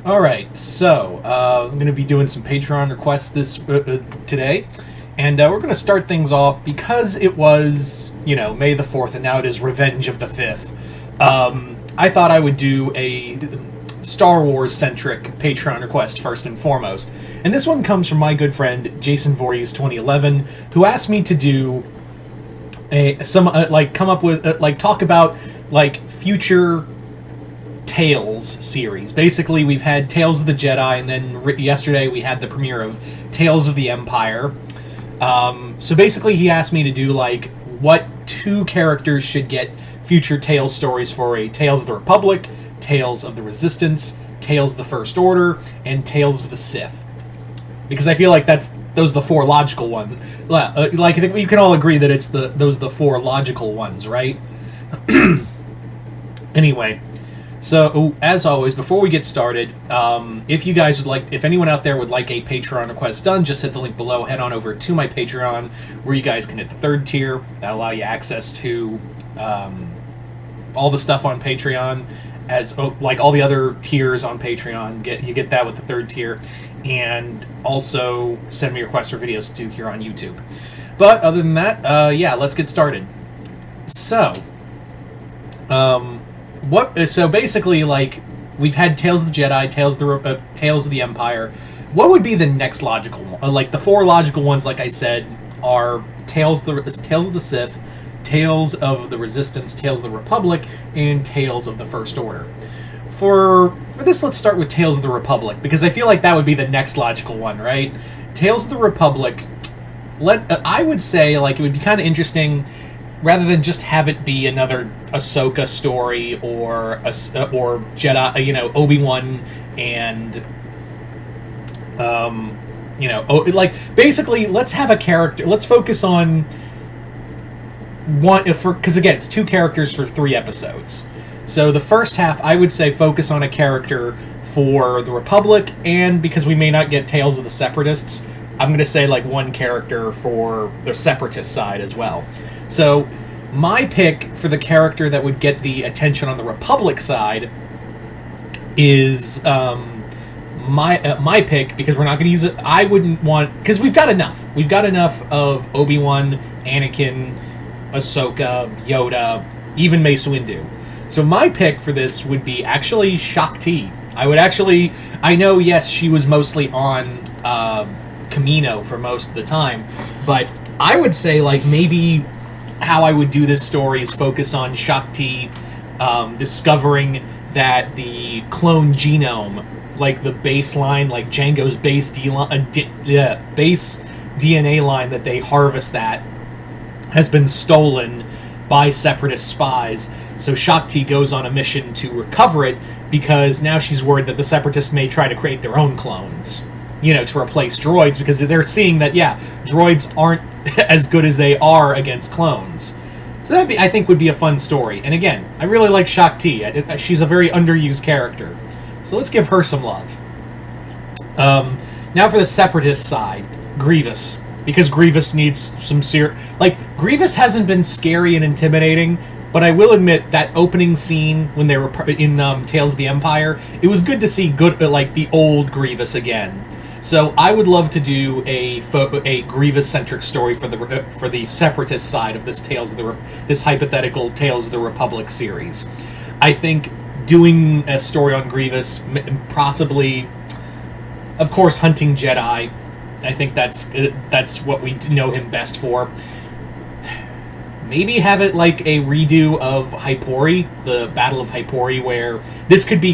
Alright, so I'm going to be doing some Patreon requests today, and we're going to start things off because it was, May the 4th, and now it is Revenge of the 5th. I thought I would do a Star Wars-centric Patreon request first and foremost, and this one comes from my good friend Jason Voorhees 2011, who asked me to do talk about future Tales series. Basically, we've had Tales of the Jedi, and then yesterday we had the premiere of Tales of the Empire. So basically, he asked me to do what two characters should get future Tales stories for a Tales of the Republic, Tales of the Resistance, Tales of the First Order, and Tales of the Sith. Because I feel like those are the four logical ones. I think you can all agree that those are the four logical ones, right? Anyway. So, as always, before we get started, if anyone out there would like a Patreon request done, just hit the link below, head on over to my Patreon, where you guys can hit the third tier. That'll allow you access to all the stuff on Patreon, all the other tiers on Patreon. You get that with the third tier, and also send me requests for videos to do here on YouTube. But other than that, let's get started. So, So basically, we've had Tales of the Jedi, Tales of the Empire. What would be the next logical one? The four logical ones, like I said, are Tales of the Sith, Tales of the Resistance, Tales of the Republic, and Tales of the First Order. For this, let's start with Tales of the Republic, because I feel like that would be the next logical one, right? Tales of the Republic, I would say, it would be kind of interesting, rather than just have it be another Ahsoka story or Jedi, Obi-Wan and basically let's have a character. Let's focus on one because again, it's two characters for 3 episodes. So the first half, I would say, focus on a character for the Republic, and because we may not get Tales of the Separatists, I'm going to say one character for the Separatist side as well. So, my pick for the character that would get the attention on the Republic side is my pick, because we're not going to use it. I wouldn't want, because we've got enough. We've got enough of Obi-Wan, Anakin, Ahsoka, Yoda, even Mace Windu. So my pick for this would be actually Shaak Ti. I know, yes, she was mostly on Kamino for most of the time, but I would say maybe how I would do this story is focus on Shaak Ti discovering that the clone genome, the baseline, Jango's base DNA line that they harvest has been stolen by Separatist spies. So Shaak Ti goes on a mission to recover it, because now she's worried that the Separatists may try to create their own clones, to replace droids, because they're seeing that, droids aren't as good as they are against clones. So that, I think, would be a fun story. And again, I really like Shaak Ti. She's a very underused character. So let's give her some love. Now for the Separatist side, Grievous. Because Grievous needs some Grievous hasn't been scary and intimidating, but I will admit that opening scene when they were in Tales of the Empire, it was good to see the old Grievous again. So I would love to do a Grievous-centric story for the Separatist side of this hypothetical Tales of the Republic series. I think doing a story on Grievous, possibly, of course, hunting Jedi. I think that's what we know him best for. Maybe have it a redo of Hypori, the Battle of Hypori, where this could be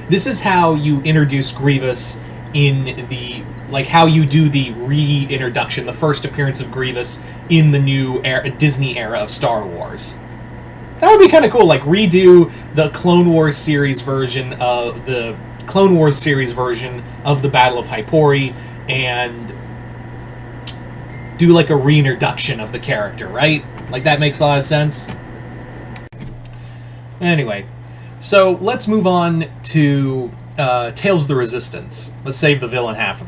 this is how you introduce Grievous in the how you do the reintroduction, the first appearance of Grievous in the new Disney era of Star Wars. That would be kind of cool. Redo the Clone Wars series version of the Battle of Hypori, and do a reintroduction of the character, right? That makes a lot of sense. Anyway, so let's move on to Tales of the Resistance. Let's save the villain half for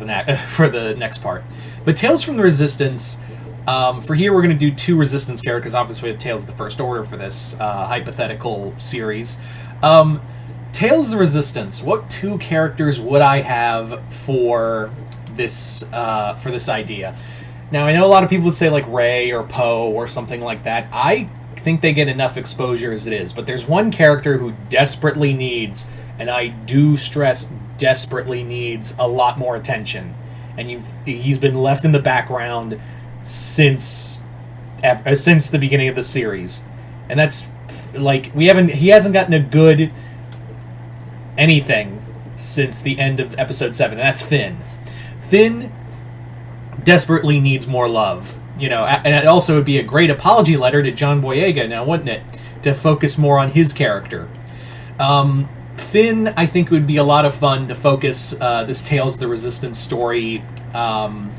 the next part. But Tales from the Resistance, for here we're going to do 2 Resistance characters. Obviously we have Tales of the First Order for this hypothetical series. Tales of the Resistance. What two characters would I have for this idea? Now, I know a lot of people would say like Rey or Poe or something like that. I think they get enough exposure as it is, but there's one character who desperately needs, and I do stress desperately needs, a lot more attention. And he's been left in the background since the beginning of the series. And that's like he hasn't gotten a good anything since the end of episode 7, and that's Finn. Finn desperately needs more love, you know, and it also would be a great apology letter to John Boyega now, wouldn't it, to focus more on his character. Finn, I think, would be a lot of fun to focus this Tales of the Resistance story on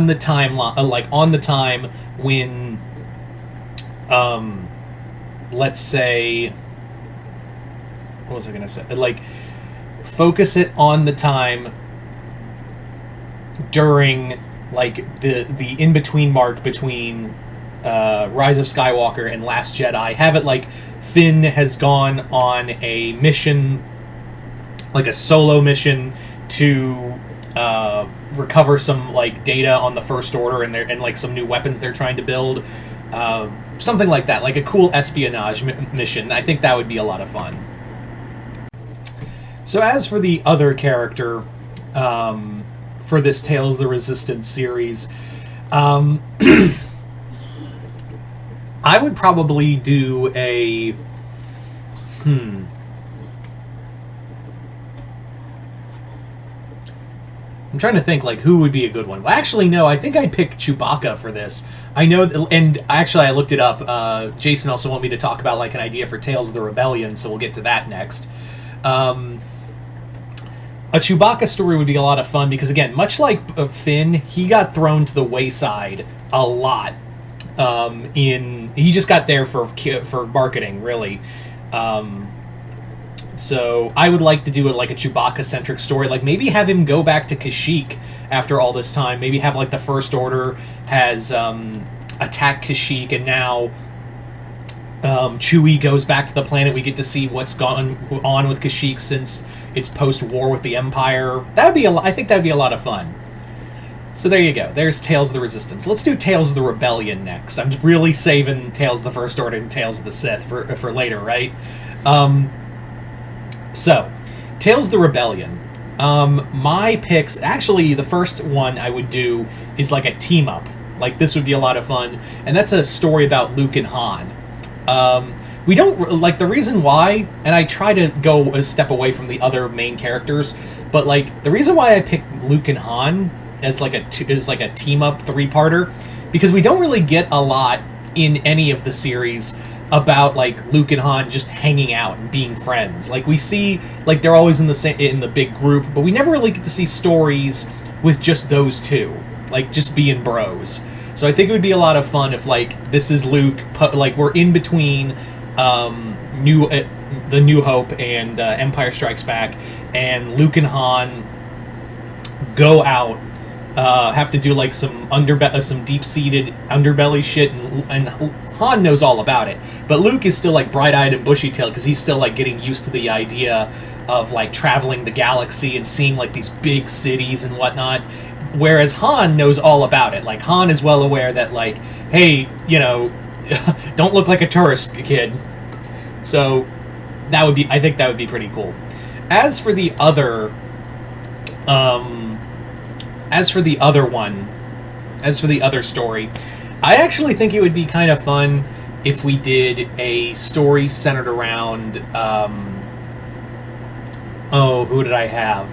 the timeline, like on the time when, let's say, what was I gonna say? Like, focus it on the time during like the in-between mark between Rise of Skywalker and Last Jedi. Have it like Finn has gone on a mission, like a solo mission, to recover some like data on the First Order and like some new weapons they're trying to build, something like that, like a cool espionage mission. I think that would be a lot of fun. So as for the other character for this Tales of the Resistance series, I would probably do a I'm trying to think, like, who would be a good one. Well, actually, no, I think I'd pick Chewbacca for this. I know, and actually I looked it up. Jason also wanted me to talk about, like, an idea for Tales of the Rebellion, so we'll get to that next. A Chewbacca story would be a lot of fun because, again, much like Finn, he got thrown to the wayside a lot. He just got there for marketing, really. So I would like to do like a Chewbacca-centric story. Like, maybe have him go back to Kashyyyk after all this time. Maybe have, like, the First Order has attacked Kashyyyk, and now Chewie goes back to the planet. We get to see what's gone on with Kashyyyk since it's post-war with the Empire. That would be I think that would be a lot of fun. So there you go. There's Tales of the Resistance. Let's do Tales of the Rebellion next. I'm really saving Tales of the First Order and Tales of the Sith for later, right? So, Tales of the Rebellion. My picks, actually, the first one I would do is like a team-up. Like, this would be a lot of fun. And that's a story about Luke and Han. We don't, like, the reason why, and I try to go a step away from the other main characters, but, like, the reason why I picked Luke and Han as, like, a team-up three-parter, because we don't really get a lot in any of the series about, like, Luke and Han just hanging out and being friends. Like, we see, like, they're always in the big group, but we never really get to see stories with just those two, like, just being bros. So I think it would be a lot of fun if, like, this is Luke, like, we're in between the New Hope and Empire Strikes Back, and Luke and Han go out, have to do, like, some deep-seated underbelly shit, and Han knows all about it. But Luke is still, like, bright-eyed and bushy-tailed because he's still, like, getting used to the idea of, like, traveling the galaxy and seeing, like, these big cities and whatnot. Whereas Han knows all about it. Like, Han is well aware that, like, hey, you know, don't look like a tourist, kid. So, I think that would be pretty cool. As for the other story, I actually think it would be kind of fun if we did a story centered around, who did I have?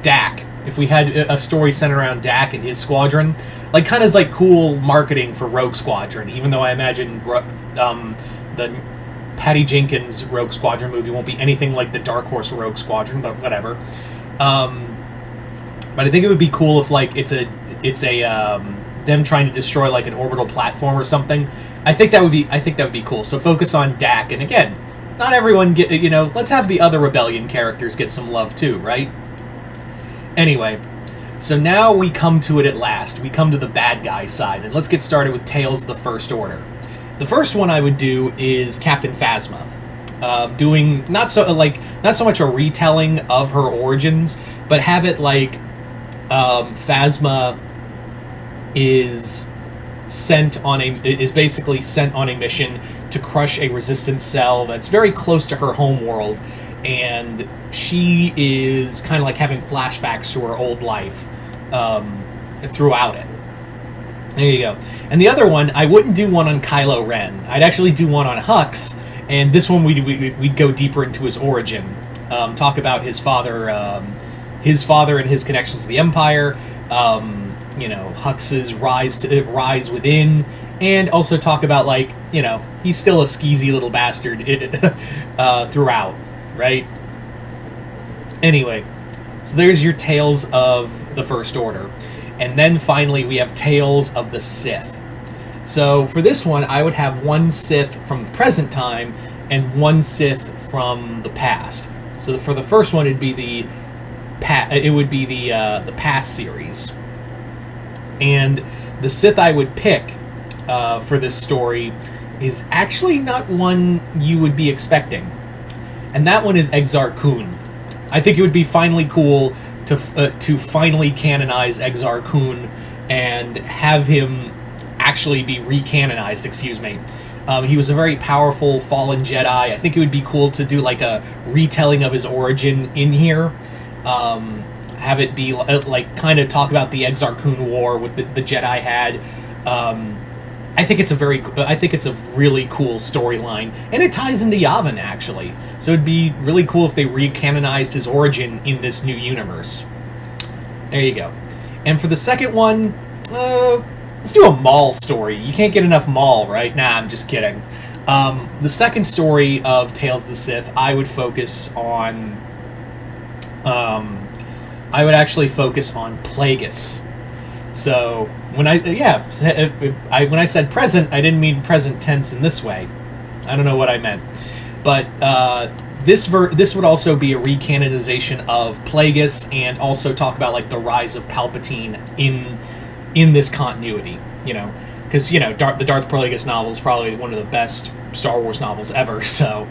Dak. If we had a story centered around Dak and his squadron, like, kind of like cool marketing for Rogue Squadron, even though I imagine the Patty Jenkins Rogue Squadron movie won't be anything like the Dark Horse Rogue Squadron, but whatever. But I think it would be cool if, like, it's a them trying to destroy, like, an orbital platform or something. I think that would be cool. So focus on Dak, and again, not everyone let's have the other Rebellion characters get some love too, right? Anyway, so now we come to it at last. We come to the bad guy side, and let's get started with Tales of the First Order. The first one I would do is Captain Phasma. doing not so much a retelling of her origins, but have it like Phasma is basically sent on a mission to crush a resistance cell that's very close to her home world, and she is kind of like having flashbacks to her old life throughout it. There you go. And the other one, I wouldn't do one on Kylo Ren. I'd actually do one on Hux, and this one we'd go deeper into his origin, talk about his father and his connections to the Empire, Hux's rise within, and also talk about, like, he's still a skeezy little bastard throughout, right? Anyway, so there's your Tales of the First Order. And then finally we have Tales of the Sith. So for this one, I would have one Sith from the present time and one Sith from the past. So for the first one, it'd be the past series. And the Sith I would pick for this story is actually not one you would be expecting. And that one is Exar Kun. I think it would be finally cool to finally canonize Exar Kun and have him actually be recanonized, excuse me. He was a very powerful fallen Jedi. I think it would be cool to do like a retelling of his origin in here. Have it be like kind of talk about the Exar Kun War with the Jedi had. I think it's a really cool storyline, and it ties into Yavin actually. So it'd be really cool if they recanonized his origin in this new universe. There you go. And for the second one, let's do a Maul story. You can't get enough Maul, right? Nah, I'm just kidding. The second story of Tales of the Sith, I would focus on. I would actually focus on Plagueis. So when I said present, I didn't mean present tense in this way. I don't know what I meant, but this would also be a recanonization of Plagueis, and also talk about like the rise of Palpatine in this continuity. Because the Darth Plagueis novel is probably one of the best Star Wars novels ever. So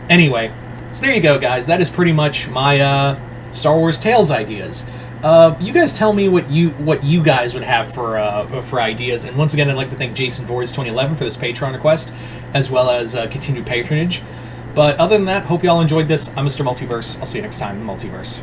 anyway, so there you go, guys. That is pretty much my Star Wars Tales ideas. You guys tell me what you guys would have for ideas. And once again, I'd like to thank Jason Voorhees 2011 for this Patreon request, as well as continued patronage. But other than that, hope you all enjoyed this. I'm Mr. Multiverse. I'll see you next time in the Multiverse.